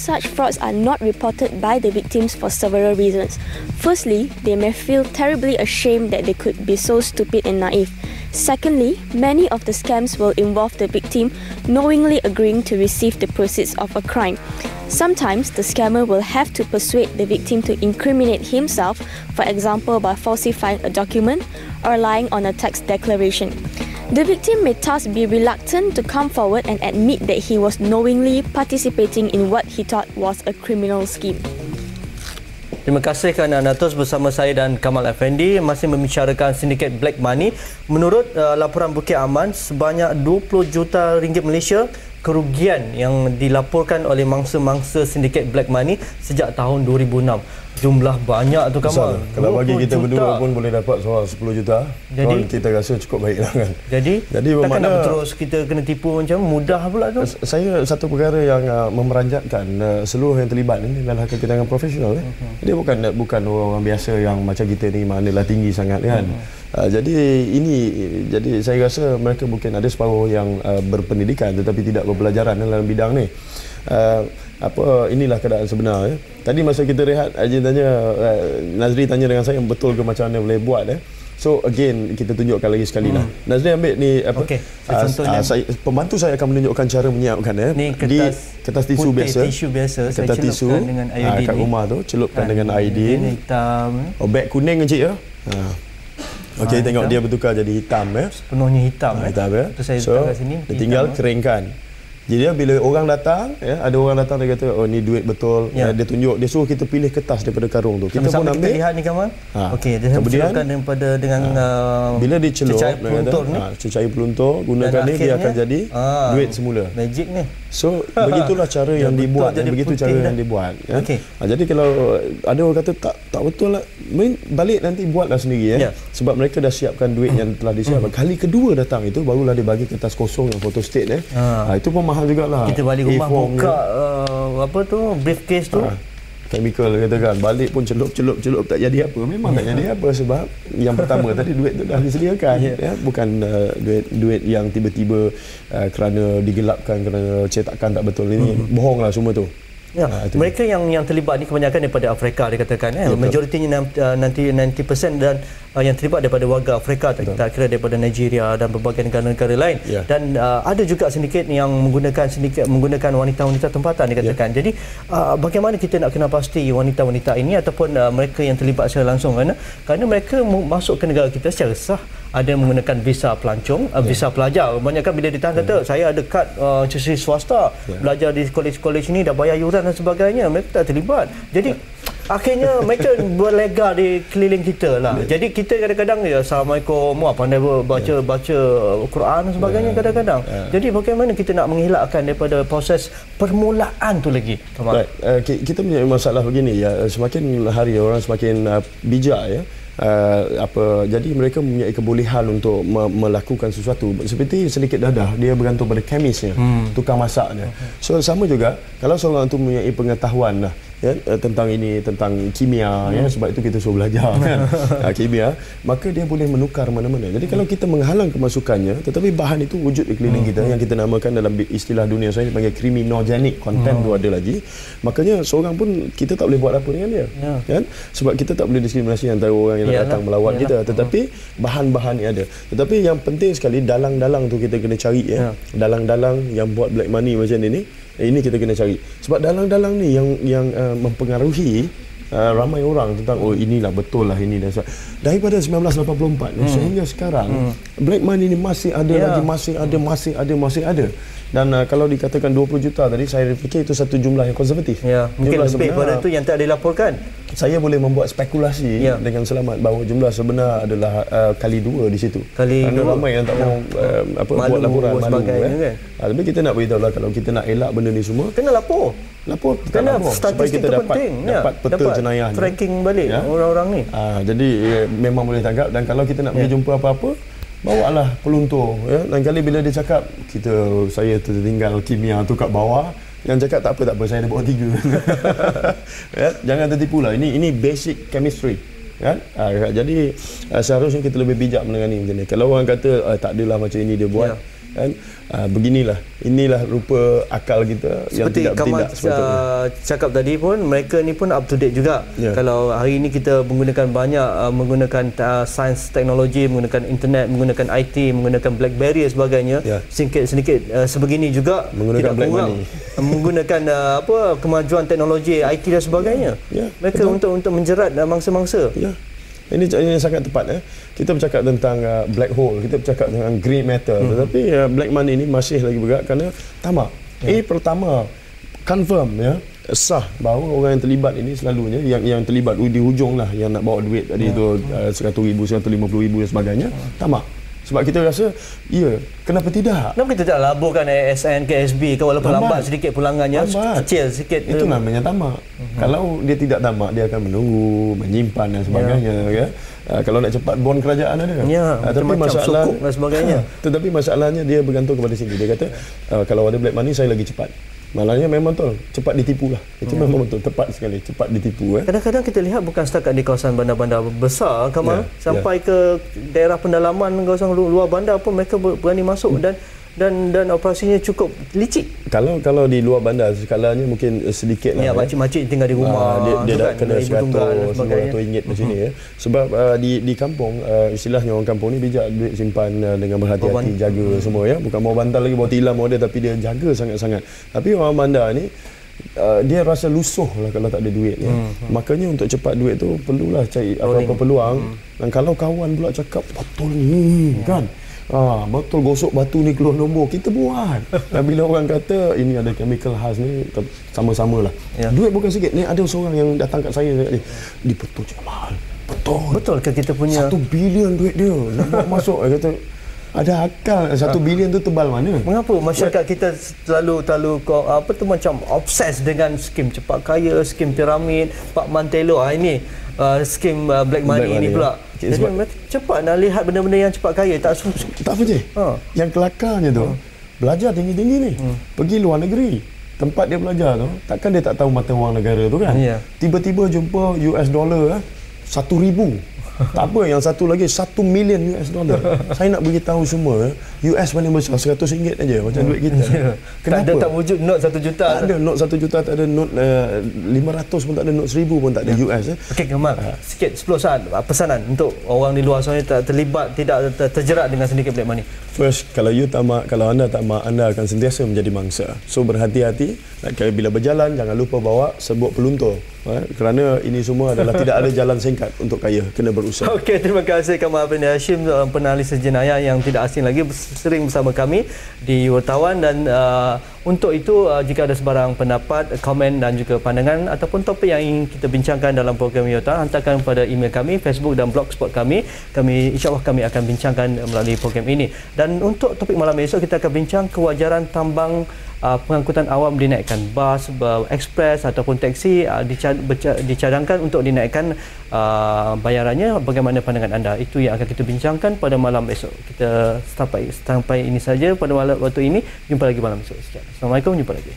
such frauds are not reported by the victims for several reasons. Firstly, they may feel terribly ashamed that they could be so stupid and naive. Secondly, many of the scams will involve the victim knowingly agreeing to receive the proceeds of a crime. Sometimes, the scammer will have to persuade the victim to incriminate himself, for example by falsifying a document or lying on a tax declaration. The victim may thus be reluctant to come forward and admit that he was knowingly participating in what he thought was a criminal scheme. Terima kasih kerana anda terus bersama saya dan Kamal Effendi masih membicarakan sindiket black money. Menurut laporan Bukit Aman, sebanyak 20 juta ringgit Malaysia kerugian yang dilaporkan oleh mangsa-mangsa sindiket black money sejak tahun 2006. Jumlah banyak tu Kamal. Kalau bagi kita berdua pun boleh dapat soal 10 juta. Jadi kita rasa cukup baiklah kan. Jadi takkan nak terus kita kena tipu macam mudah pula tu. Saya satu perkara yang memeranjatkan seluruh yang terlibat ini adalah kalangan profesional. Dia bukan orang biasa yang macam kita ni manalah tinggi sangat kan. Jadi saya rasa mereka mungkin ada separuh yang berpendidikan tetapi tidak berpelajaran dalam bidang ni. Inilah keadaan sebenar ya. Tadi masa kita rehat Nazri tanya dengan saya betul ke macam mana boleh buat So again kita tunjukkan lagi sekali lah. Nazri ambil ni pembantu saya akan menunjukkan cara menyiapkan ni kertas tisu biasa. Kertas tisu dengan iodine kat rumah tu celupkan dengan iodine. Hitam. Beg kuning encik ya. Okey, tengok dia bertukar jadi hitam ya. Sepenuhnya hitam ya. Itu saya letak kat sini. Tinggal keringkan. Jadi bila orang datang ada orang datang dia kata oh ni duit betul. Dia tunjuk, dia suruh kita pilih kertas daripada karung tu. Kita pun ambil. Kita lihat ni Kamal. Okey, dia celupkan dengan bila dicelup cecair peluntur gunakan ni dia akan jadi duit semula. Magic ni. So begitulah cara yang dibuat dan begitu cara yang dibuat ya. Jadi kalau ada orang kata tak betul lah, balik nanti buatlah sendiri sebab mereka dah siapkan duit yang telah disiapkan. Kali kedua datang itu barulah dia bagi kertas kosong yang photostat itu pun mahal jugalah. Kita balik rumah buka briefcase tu chemical katakan balik pun celup tak jadi apa. Memang tak jadi apa sebab yang pertama tadi duit tu dah disediakan bukan duit yang tiba-tiba kerana digelapkan kerana cetakan tak betul ini bohonglah semua tu. Mereka yang terlibat ni kebanyakan daripada Afrika dikatakan majoritinya 90% dan yang terlibat daripada warga Afrika tak kira daripada Nigeria dan berbagai negara-negara lain dan ada juga sindiket yang menggunakan wanita-wanita tempatan dikatakan. Jadi bagaimana kita nak kenal pasti wanita-wanita ini ataupun mereka yang terlibat secara langsung kerana mereka masuk ke negara kita secara sah. Ada menggunakan visa pelancong, visa pelajar. Kebanyakan bila ditahan kata saya ada kad universiti swasta, belajar di kolej-kolej ini dah bayar yuran dan sebagainya. Mereka tak terlibat. Jadi akhirnya mereka berlega di keliling kita lah. Jadi kita kadang-kadang Assalamualaikum, pandai baca Quran dan sebagainya kadang-kadang. Jadi bagaimana kita nak mengelakkan daripada proses permulaan tu lagi? Kita punya masalah begini semakin hari orang semakin bijak jadi mereka mempunyai kebolehan untuk melakukan sesuatu seperti sedikit dadah dia bergantung pada kemisnya, tukang masaknya. So sama juga kalau seorang itu mempunyai pengetahuan tentang kimia sebab itu kita suruh belajar kan kimia, maka dia boleh menukar mana-mana. Jadi kalau kita menghalang kemasukannya tetapi bahan itu wujud di keliling kita yang kita namakan dalam istilah dunia saya dipanggil criminogenic content tu ada lagi, makanya seorang pun kita tak boleh buat apa dengan dia kan, sebab kita tak boleh diskriminasi antara orang yang datang melawan kita, tetapi bahan-bahan ni ada. Tetapi yang penting sekali dalang-dalang tu kita kena cari dalang-dalang yang buat black money macam ini kita kena cari sebab dalang-dalang ni yang mempengaruhi ramai orang tentang inilah betul lah ini daripada 1984 sehingga sekarang black money ni masih ada lagi, masih ada. Dan kalau dikatakan 20 juta tadi, saya fikir itu satu jumlah yang konservatif. Mungkin lebih pada itu yang tak dilaporkan. Saya boleh membuat spekulasi dengan selamat bahawa jumlah sebenar adalah kali 2 di situ. Kerana ramai yang tak mahu buat laporan malu kan. Tapi kita nak beritahu lah kalau kita nak elak benda ni semua, kena lapor. Kerana statistik itu penting. Dapat peta jenayah. Tracking balik orang-orang ni. Jadi memang boleh tangkap, dan kalau kita nak pergi jumpa apa-apa, bawalah peluntur Lain kali bila dia cakap saya tertinggal kimia tu kat bawah, yang cakap tak apa saya ada bawa 3 jangan tertipulah. Ini basic chemistry kan. Jadi seharusnya kita lebih bijak menangani macam ni. Kalau orang kata tak adalah macam ini dia buat, kan. Beginilah, inilah rupa akal kita yang seperti tidak bertindak sepatutnya. Cakap tadi pun mereka ni pun up to date juga. Kalau hari ini kita menggunakan banyak menggunakan sains teknologi, menggunakan internet, menggunakan IT, menggunakan BlackBerry dan sebagainya, sedikit sebegini juga menggunakan black money, menggunakan kemajuan teknologi IT dan sebagainya. Mereka betul. untuk menjerat mangsa-mangsa. Ini sangat tepat. Kita bercakap tentang black hole, kita bercakap tentang grey matter, tetapi black money ini masih lagi bergerak kerana tamak. Pertama, confirm sah bahawa orang yang terlibat ini selalunya yang terlibat di hujung lah, yang nak bawa duit tadi tu 100,000, 150,000 dan sebagainya, tamak. Sebab kita rasa, kenapa tidak? Kenapa kita tak laburkan ASN, KSB ke walaupun lambat sedikit pulangannya, kecil sikit. Itu namanya tamak. Kalau dia tidak tamak, dia akan menunggu, menyimpan dan sebagainya. Kalau nak cepat, bon kerajaan ada. Tapi masalah sukuk dan sebagainya. Tetapi masalahnya dia bergantung kepada sini. Dia kata, kalau ada black money, saya lagi cepat. Malahnya memang betul, cepat ditipu lah. Itu memang betul, tepat sekali, cepat ditipu. Kadang-kadang kita lihat bukan setakat di kawasan bandar-bandar besar, Kamal, sampai ke daerah pendalaman, kawasan luar bandar pun mereka berani masuk dan operasinya cukup licik. Kalau di luar bandar skalanya mungkin sedikit lah. Makcik-makcik tinggal di rumah, dia dah kena 100 ringgit di sini. Sebab di kampung, istilahnya orang kampung ni bijak, duit simpan dengan berhati-hati, jaga semua bukan mau bantal lagi, bawa tilam dia, tapi dia jaga sangat-sangat. Tapi orang bandar ni dia rasa lusuh lah kalau tak ada duit. Makanya untuk cepat duit tu perlulah cari apa-apa peluang. Dan kalau kawan pula cakap betul ni kan, betul gosok batu ni keluar nombor, kita buat. Dan bila orang kata ini ada chemical khas ni, sama-sama lah. Duit bukan sikit. Ni ada seorang yang datang kat saya cakap, dia betul je mahal. Betul ke kita punya 1 bilion duit dia nak bawa masuk. Dia kata ada akal. 1 bilion tu tebal mana? Mengapa masyarakat kita terlalu macam obses dengan skim cepat kaya, skim piramid, Pak Mantelo. Ini skim black money ni pula. Jadi cepat nak lihat benda-benda yang cepat kaya. Tak apa je. Yang kelakarnya tu, belajar tinggi-tinggi ni, pergi luar negeri, tempat dia belajar tu, takkan dia tak tahu mata wang negara tu kan. Tiba-tiba jumpa US dollar 1,000. Tak apa, yang satu lagi 1 million US dollar. Saya nak beritahu semua, US paling besar RM100 aja macam duit kita. Kenapa? Tak wujud note 1 juta. Tak ada note 1 juta, tak ada note 500 pun tak ada, note 1,000 pun tak ada US. Okey Kamal, sikit 10 saat pesanan untuk orang di luar sana terlibat, tidak terjerat dengan sedikit black money. First, kalau anda tamak, anda akan sentiasa menjadi mangsa. So berhati-hati. Bila berjalan, jangan lupa bawa serbuk peluntur. Kerana ini semua adalah tidak ada jalan singkat untuk kaya, kena berusaha. Okey, terima kasih Kamal Afrindhi Hashim, penanalisis jenayah yang tidak asing lagi, sering bersama kami di Wartawan. Dan untuk itu, jika ada sebarang pendapat, komen dan juga pandangan ataupun topik yang ingin kita bincangkan dalam program Wartawan, hantarkan kepada email kami, Facebook dan blogspot kami. InsyaAllah kami akan bincangkan melalui program ini. Dan untuk topik malam esok, kita akan bincang kewajaran tambang pengangkutan awam dinaikkan. Bas, ekspres ataupun teksi dicadangkan untuk dinaikkan bayarannya. Bagaimana pandangan anda? Itu yang akan kita bincangkan pada malam esok. Kita sampai ini saja pada waktu ini. Jumpa lagi malam esok. Assalamualaikum, jumpa lagi.